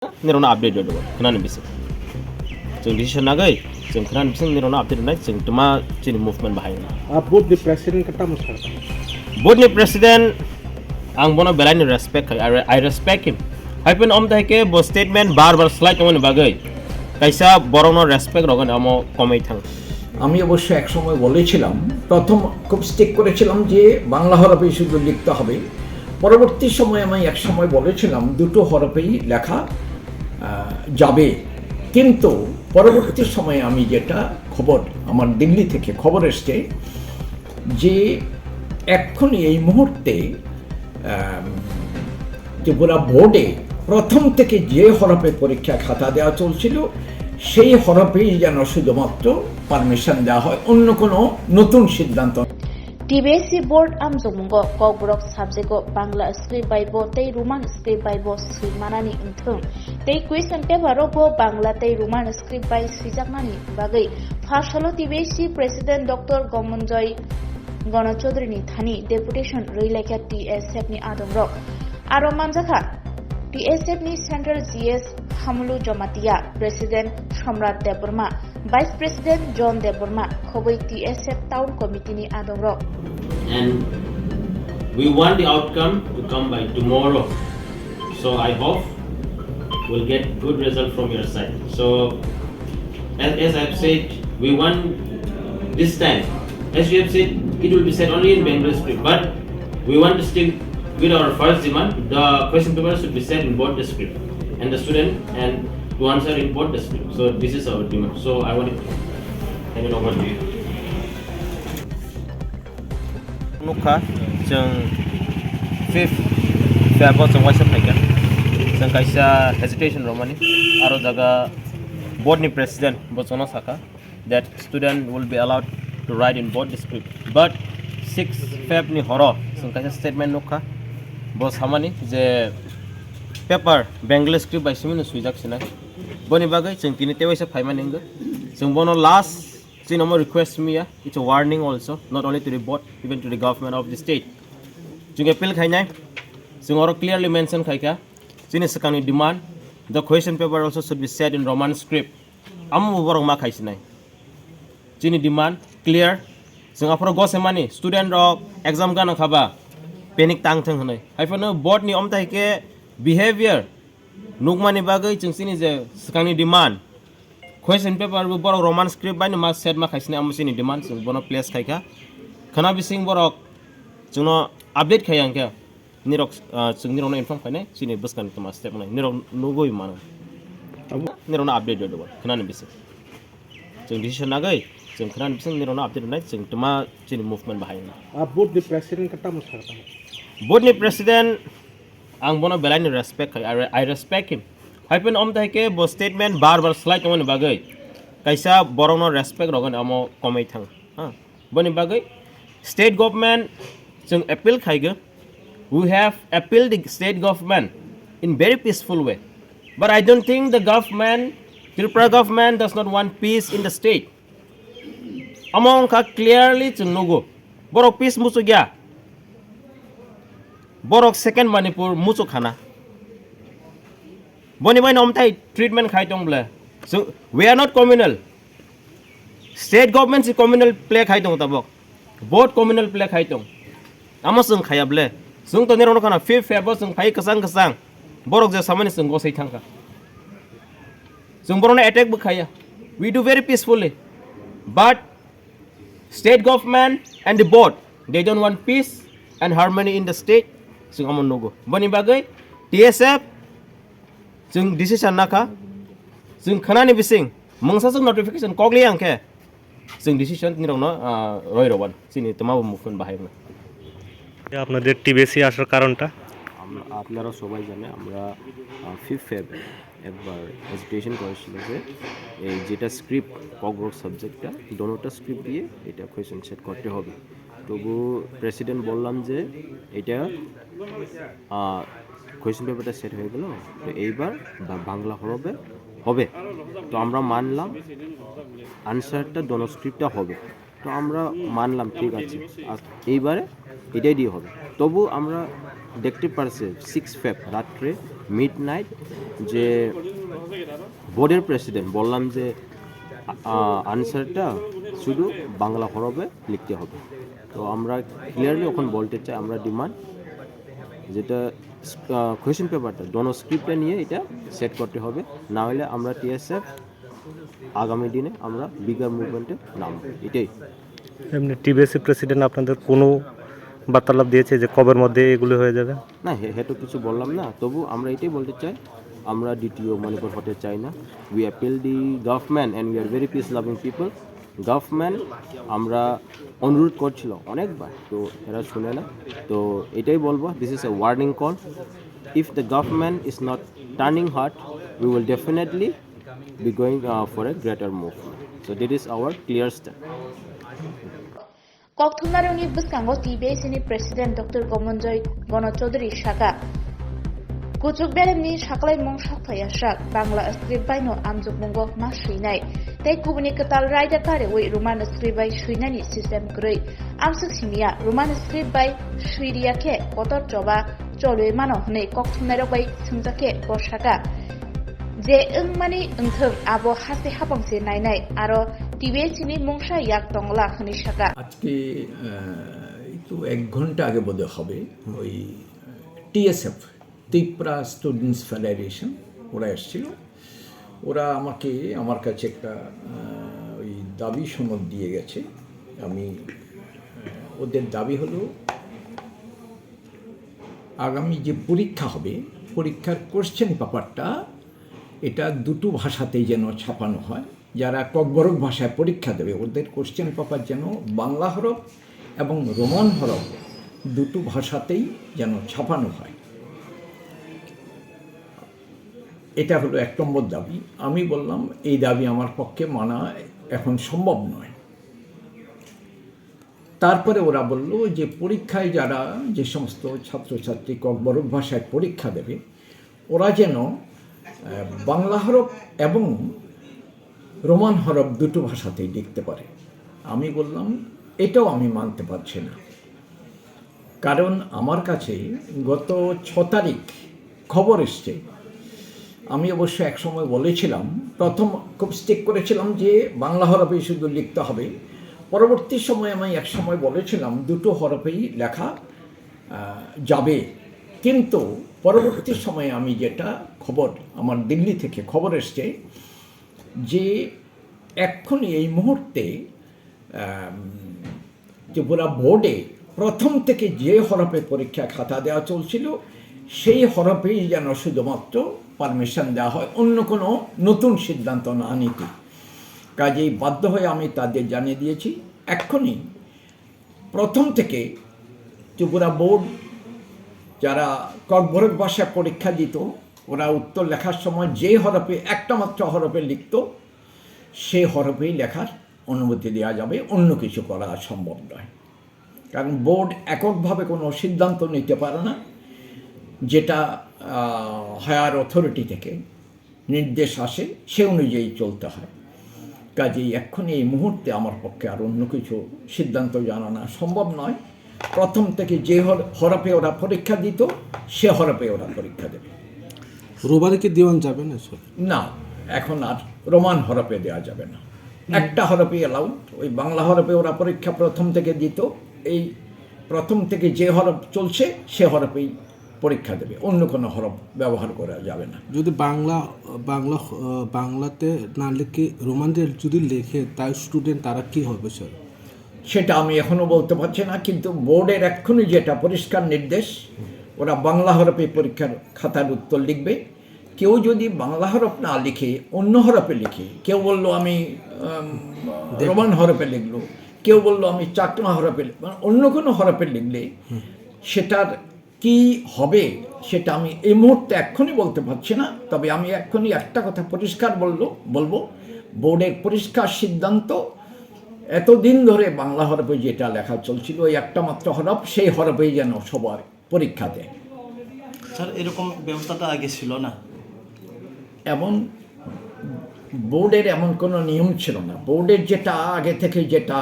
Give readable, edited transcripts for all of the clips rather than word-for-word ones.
Nirona update do kana bisa jeng decision nagai jeng kana bisa nirona update nai jeng tuma chini movement bahai both the president kata musarta board ni president ang bono belani respect I respect him haipun om taike bo statement bar slide kamani bagai kaisa borono respect rogan amo komai thang আমি অবশ্য এক সময় বলেছিলাম প্রথম খুব stick করেছিলাম যে বাংলা হরফে শুধু লিখতে হবে পরবর্তী সময়ে আমি এক সময় বলেছিলাম দুটো হরফেই লেখা যাবে কিন্তু পরবর্তী সময়ে আমি যেটা খবর আমার দিল্লি থেকে খবর এসছে যে এক্ষুনি এই মুহূর্তে ত্রিপুরা বোর্ডে প্রথম থেকে যে হরফে পরীক্ষা খাতা দেওয়া চলছিল সেই হরফেই যেন শুধুমাত্র পারমিশন দেওয়া হয় অন্য কোনো নতুন সিদ্ধান্ত TBSC board amjongmungo kogbrok subject bangla script by bo tei roman script by bo swimanani ingthung tei question paper bo bangla tei roman script by swijaknani bagai phashalo TBSC president dr gomonjoy ganachodri ni thani deputation reilekha TSF ni adongrok aro manjakha TSF ni central GS Hamulu Jomatia president Somrat Deborma vice president John Deborma khoboi TSF town committee ni adongrok and we want the outcome to come by tomorrow so I hope we'll get good result from your side so as I've said we want this time as you have said it will be said only in Bengali script but we want to stick with our first demand the question paper should be said in both the script and the student and to answer in both the script so this is our demand so I want to hand it over to you nukha jeng 5th February jeng waisa phaiga jeng kaisa hesitation romani aro jaga board ni president bochono saka that student will be allowed to write in both the script but 6th Feb ni horo jeng kaisa statement nukha bos hamani je paper Bengali script by simino suijak sina boni bagai jeng tini tewaisa phaimani inga jeng bono last no request me it's a warning also not only to the board even to the government of the state jung appeal khainai jung oro clearly mention khaika jini sakani demand the question paper also should be said in roman script amu borong ma khaisinai jini demand clear jung apro gosemani student rok exam gana khaba panic tang thang hanai haifono board ni omtai ke behavior nugmani bagai jung sini je sakani demand question paper bu borok roman script bani ma set ma khaisne amusini demand jung bono place khaika khana bising borok jungno update khayang ke nirok jung nirok inform khainai sini buskan tuma step nai nirok nugoi mano nirok na update do khana ni bising jung decision nagai jung khana bising nirok na update nai jung tuma sini movement bahai both the president kata musarta board ni president ang bono belani respect I respect him haipun om taike bo statement bar slide kamani bagai kaisa borono respect rogan amo komai thang ha boni bagai state government jung appeal khaiga we have appealed the state government in very peaceful way but I don't think the government Tripura government does not want peace in the state among ka clearly jung nugo borok peace musu gya borok second manipur musu khana boni bai nom tai treatment khai tong ble so we are not communal state government is communal play khai tong tabok both communal play khai tong amo sung khaya ble sung to nerono kana 5th February sung khai kasang borok je samani sung go sei thangka sung borona attack bu khaya we do very peacefully but state government and the board they don't want peace and harmony in the state sung amo nogo boni bagai TSF jung decision naka jung khanani bising mangsa jung notification kokli angke jung decision ni rong no roi roban sini তোমাও মুফন বাহাই না আপনাদের TBSC আসার কারণটা আপনারা সবাই জানে আমরা 5th Feb একবার hesitation করেছিল যে এই যেটা স্ক্রিপ্ট কগরক সাবজেক্টটা দোনোটা স্ক্রিপ্ট দিয়ে এটা কোয়েশ্চেন সেট করতে হবে তবু প্রেসিডেন্ট বললাম যে এটা কোয়েশ্চেন পেপারটা সেট হয়ে গেল তো এইবার বাংলা হবে তো আমরা মানলাম আনসারটা দোনো স্ক্রিপ্টটা হবে তো আমরা মানলাম ঠিক আছে আর এইবারে এটাই দিয়ে হবে তবু আমরা দেখতে পারছি 6 Feb রাত্রে মিড নাইট যে বোর্ডের প্রেসিডেন্ট বললাম যে আনসারটা শুধু বাংলা হরফে লিখতে হবে। তো আমরা ক্লিয়ারলি এখন বলতে চাই, আমরা ডিমান্ড যেটা কোয়েশ্চেন পেপারটা ডোনো স্ক্রিপ্টে নিয়ে এটা সেট করতে হবে, না হলে আমরা টিএসএফ আগামী দিনে আমরা বিগার মুভমেন্টে নামবো। এটাই। এমনি টিবিএসসি প্রেসিডেন্ট আপনাদের কোনো বার্তালাপ দিয়েছে যে কবের মধ্যে এগুলো হয়ে যাবে? না, হেটো কিছু বললাম না, তবু আমরা এটাই বলতে চাই, আমরা দ্বিতীয় মণিপুর হতে চাই না। We appeal the government and we are very peace loving people. Government আমরা অনুরোধ করছিল অনেকবার, তো এরা শুনে না। তো এটাই বলবো, this is a warning call. If the government is not turning heart, we will definitely be going for a greater move. So that is our clear step. Kokthumnarungni bwskango TBS ni President Dr. Gomonjoy Gono Chaudhary Saka Kuchuk Beremni Saklaimung Sakthayasak Bangla script by no amjukmungo ma suinai tei kubuni ketal raida kare wi Roman script by suinani system grei amsuk simia Roman script by suiria ke kotor joba choloi mano hnei kokthumnarok bai sungjake borsaka যে মানি ওংথং আবো হাসে হাবাংসে নাইনাই আরো TBS ni mungsa yak tongla khani saka আজকে তো 1 ঘন্টা আগে বোধ হবে ওই টিএসএফ ত্রিপুরা স্টুডেন্টস ফেডারেশন ওরা এসেছিল। ওরা আমাকে আমার কাছে একটা ওই দাবি সনদ দিয়ে গেছে। আমি ওদের দাবি হলো আগামী যে পরীক্ষা হবে, পরীক্ষার কোশ্চেন পেপারটা এটা দুটো ভাষাতেই যেন ছাপানো হয়। যারা ককবরক ভাষায় পরীক্ষা দেবে ওদের কোশ্চেন পেপার যেন বাংলা হরফ এবং রোমান হরফ দুটো ভাষাতেই যেন ছাপানো হয়। এটা হলো 1 নম্বর দাবি। আমি বললাম এই দাবি আমার পক্ষে মানা এখন সম্ভব নয়। তারপরে ওরা বলল যে পরীক্ষায় যারা যে সমস্ত ছাত্রছাত্রী ককবরক ভাষায় পরীক্ষা দেবে ওরা যেন বাংলা হরফ এবং রোমান হরফ দুটো ভাষাতেই লিখতে পারে। আমি বললাম এটাও আমি মানতে পারছি না, কারণ আমার কাছে গত 6 তারিখ খবর এসছে। আমি অবশ্য এক সময় বলেছিলাম, প্রথম খুব স্টিক করেছিলাম যে বাংলা হরফেই শুধু লিখতে হবে। পরবর্তী সময়ে আমি এক সময় বলেছিলাম দুটো হরফেই লেখা যাবে, কিন্তু পরবর্তী সময়ে আমি যেটা খবর আমার দিল্লি থেকে খবর এসছে যে এক্ষুনি এই মুহূর্তে ত্রিপুরা বোর্ডে প্রথম থেকে যে হরফে পরীক্ষা খাতা দেওয়া চলছিল সেই হরফেই যেন শুধুমাত্র পারমিশন দেওয়া হয়, অন্য কোনো নতুন সিদ্ধান্ত না নিতে। কাজেই বাধ্য হয়ে আমি তাদের জানিয়ে দিয়েছি এক্ষুনি প্রথম থেকে ত্রিপুরা বোর্ড যারা ককবরক ভাষায় পরীক্ষা দিত ওরা উত্তর লেখার সময় যে হরফে একটা মাত্র হরফে লিখত সেই হরফেই লেখার অনুমতি দেওয়া যাবে, অন্য কিছু করা সম্ভব নয়। কারণ বোর্ড এককভাবে কোনো সিদ্ধান্ত নিতে পারে না, যেটা হায়ার অথরিটি থেকে নির্দেশ আসে সে অনুযায়ী চলতে হয়। কাজেই এক্ষুনি এই মুহূর্তে আমার পক্ষে আর অন্য কিছু সিদ্ধান্ত জানানো সম্ভব নয়। প্রথম থেকে যে হরফে ওরা পরীক্ষা দিত সে হরফে ওরা পরীক্ষা দেবে। রোমানকে দেওয়া যাবে না স্যার? না, এখন আর রোমান হরফে দেওয়া যাবে না, একটা হরফে অ্যালাউড। ওই বাংলা হরফে ওরা পরীক্ষা প্রথম থেকে দিত, এই প্রথম থেকে যে হরফ চলছে সে হরফেই পরীক্ষা দেবে, অন্য কোনো হরফ ব্যবহার করা যাবে না। যদি বাংলাতে না লিখে রোমানদের যদি লেখে তাই স্টুডেন্ট তারা কি হবে স্যার? সেটা আমি এখনও বলতে পারছি না, কিন্তু বোর্ডের এক্ষুনি যেটা পরিষ্কার নির্দেশ ওরা বাংলা হরফে পরীক্ষার খাতার উত্তর লিখবে। কেউ যদি বাংলা হরফ না লিখে অন্য হরফে লিখে, কেউ বললো আমি রোমান হরফে লিখলো, কেউ বললো আমি চাকমা হরফে, অন্য কোনো হরফে লিখলে সেটার কি হবে সেটা আমি এই মুহূর্তে এক্ষুনি বলতে পারছি না। তবে আমি এক্ষুনি একটা কথা পরিষ্কার বলবো, বোর্ডের পরিষ্কার সিদ্ধান্ত এতদিন ধরে বাংলা হরফে যেটা লেখা চলছিল ওই একটা মাত্র হরফ, সেই হরফেই যেন সবার পরীক্ষা দেয়। স্যার এরকম ব্যবস্থাটা আগে ছিল না? এমন বোর্ডের এমন কোনো নিয়ম ছিল না। বোর্ডের যেটা আগে থেকে যেটা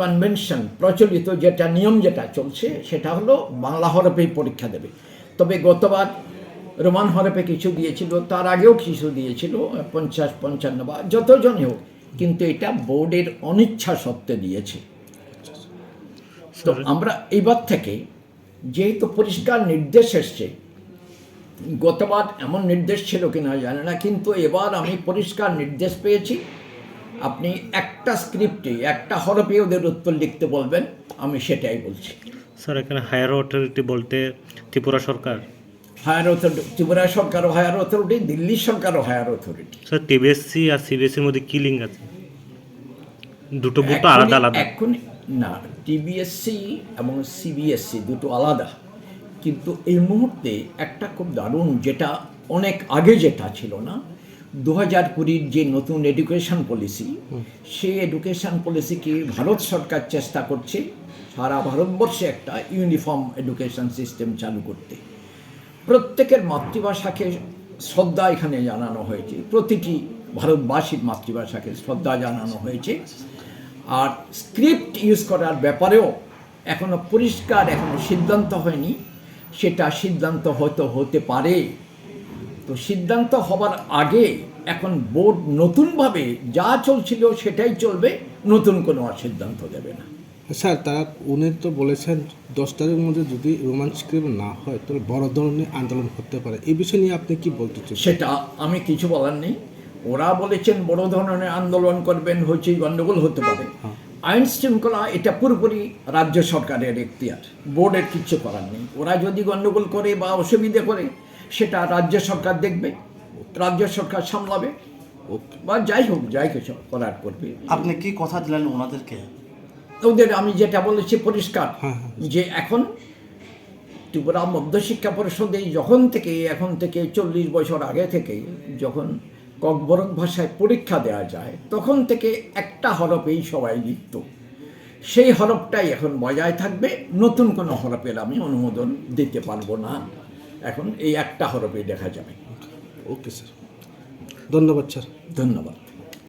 কনভেনশন প্রচলিত, যেটা নিয়ম যেটা চলছে সেটা হলো বাংলা হরফেই পরীক্ষা দেবে। তবে গতবার রোমান হরফে কিছু দিয়েছিল, তার আগেও কিছু দিয়েছিল 50-55 বা যতজনই হোক, কিন্তু এটা বোর্ডের অনিচ্ছা সত্ত্বে দিয়েছে। তো আমরা এবার থেকে যেহেতু পরিষ্কার নির্দেশ এসছে, গতবার এমন নির্দেশ ছিল কিনা জানি না, কিন্তু এবার আমি পরিষ্কার নির্দেশ পেয়েছি, আপনি একটা স্ক্রিপ্টে একটা হরফে ওদের উত্তর লিখতে বলবেন, আমি সেটাই বলছি। স্যার এখানে হায়ার অথরিটি বলতে ত্রিপুরা সরকার, হায়ার অথরিটি, ত্রিপুরা সরকারও হায়ার অথরিটি, দিল্লি সরকারও হায়ার অথরিটি। স্যার টিবিএসসি আর সিবিএসসির মধ্যে কি লিঙ্ক আছে? দুটো বোর্ড তো আলাদা আলাদা। এখন না, টিবিএসসি এবং সিবিএসসি দুটো আলাদা, কিন্তু এই মুহূর্তে একটা খুব দারুণ, যেটা অনেক আগে যেটা ছিল না, 2020 যে নতুন এডুকেশন পলিসি, সেই এডুকেশন পলিসিকে ভারত সরকার চেষ্টা করছে সারা ভারতবর্ষে একটা ইউনিফর্ম এডুকেশন সিস্টেম চালু করতে। প্রত্যেকের মাতৃভাষাকে শ্রদ্ধা এখানে জানানো হয়েছে, প্রতিটি ভারতবাসীর মাতৃভাষাকে শ্রদ্ধা জানানো হয়েছে। আর স্ক্রিপ্ট ইউজ করার ব্যাপারেও এখনো পরিষ্কার, এখনো সিদ্ধান্ত হয়নি, সেটা সিদ্ধান্ত হয়তো হতে পারে। তো সিদ্ধান্ত হবার আগে এখন বোর্ড নতুনভাবে যা চলছিল সেটাই চলবে, নতুন কোনো সিদ্ধান্ত দেবে না। স্যার উনি তো বলেছেন 10 তারিখের মধ্যে যদি রোমান স্ক্রিপ্ট না হয় তাহলে বড় ধরনের আন্দোলন হতে পারে। এই বিষয় নিয়ে আপনি কি বলতে চান? সেটা আমি কিছু বলার নেই। ওরা বলেছেন বড় ধরনের আন্দোলন করবেন, হচ্ছে গণ্ডগোল হতে পারে। আইন শৃঙ্খলা এটা পুরোপুরি রাজ্য সরকারের এখতিয়ার, বোর্ডের কিচ্ছু করার নেই। ওরা যদি গণ্ডগোল করে বা অসুবিধে করে, সেটা রাজ্য সরকার দেখবে, রাজ্য সরকার সামলাবে, বা যাই হোক, যাই কিছু করার করবে। আপনি কি কথা দিলেন ওনাদেরকে? ওদের আমি যেটা বলেছি পরিষ্কার, যে এখন ত্রিপুরা মধ্যশিক্ষা পরিষদে এখন থেকে 40 বছর আগে থেকে যখন ককবরক ভাষায় পরীক্ষা দেওয়া যায়, তখন থেকে একটা হরফেই সবাই লিখত। সেই হরফটাই এখন বজায় থাকবে, নতুন কোনো হরফের আমি অনুমোদন দিতে পারবো না। এখন এই একটা হরফে দেখা যাবে। ওকে স্যার, ধন্যবাদ স্যার। ধন্যবাদ।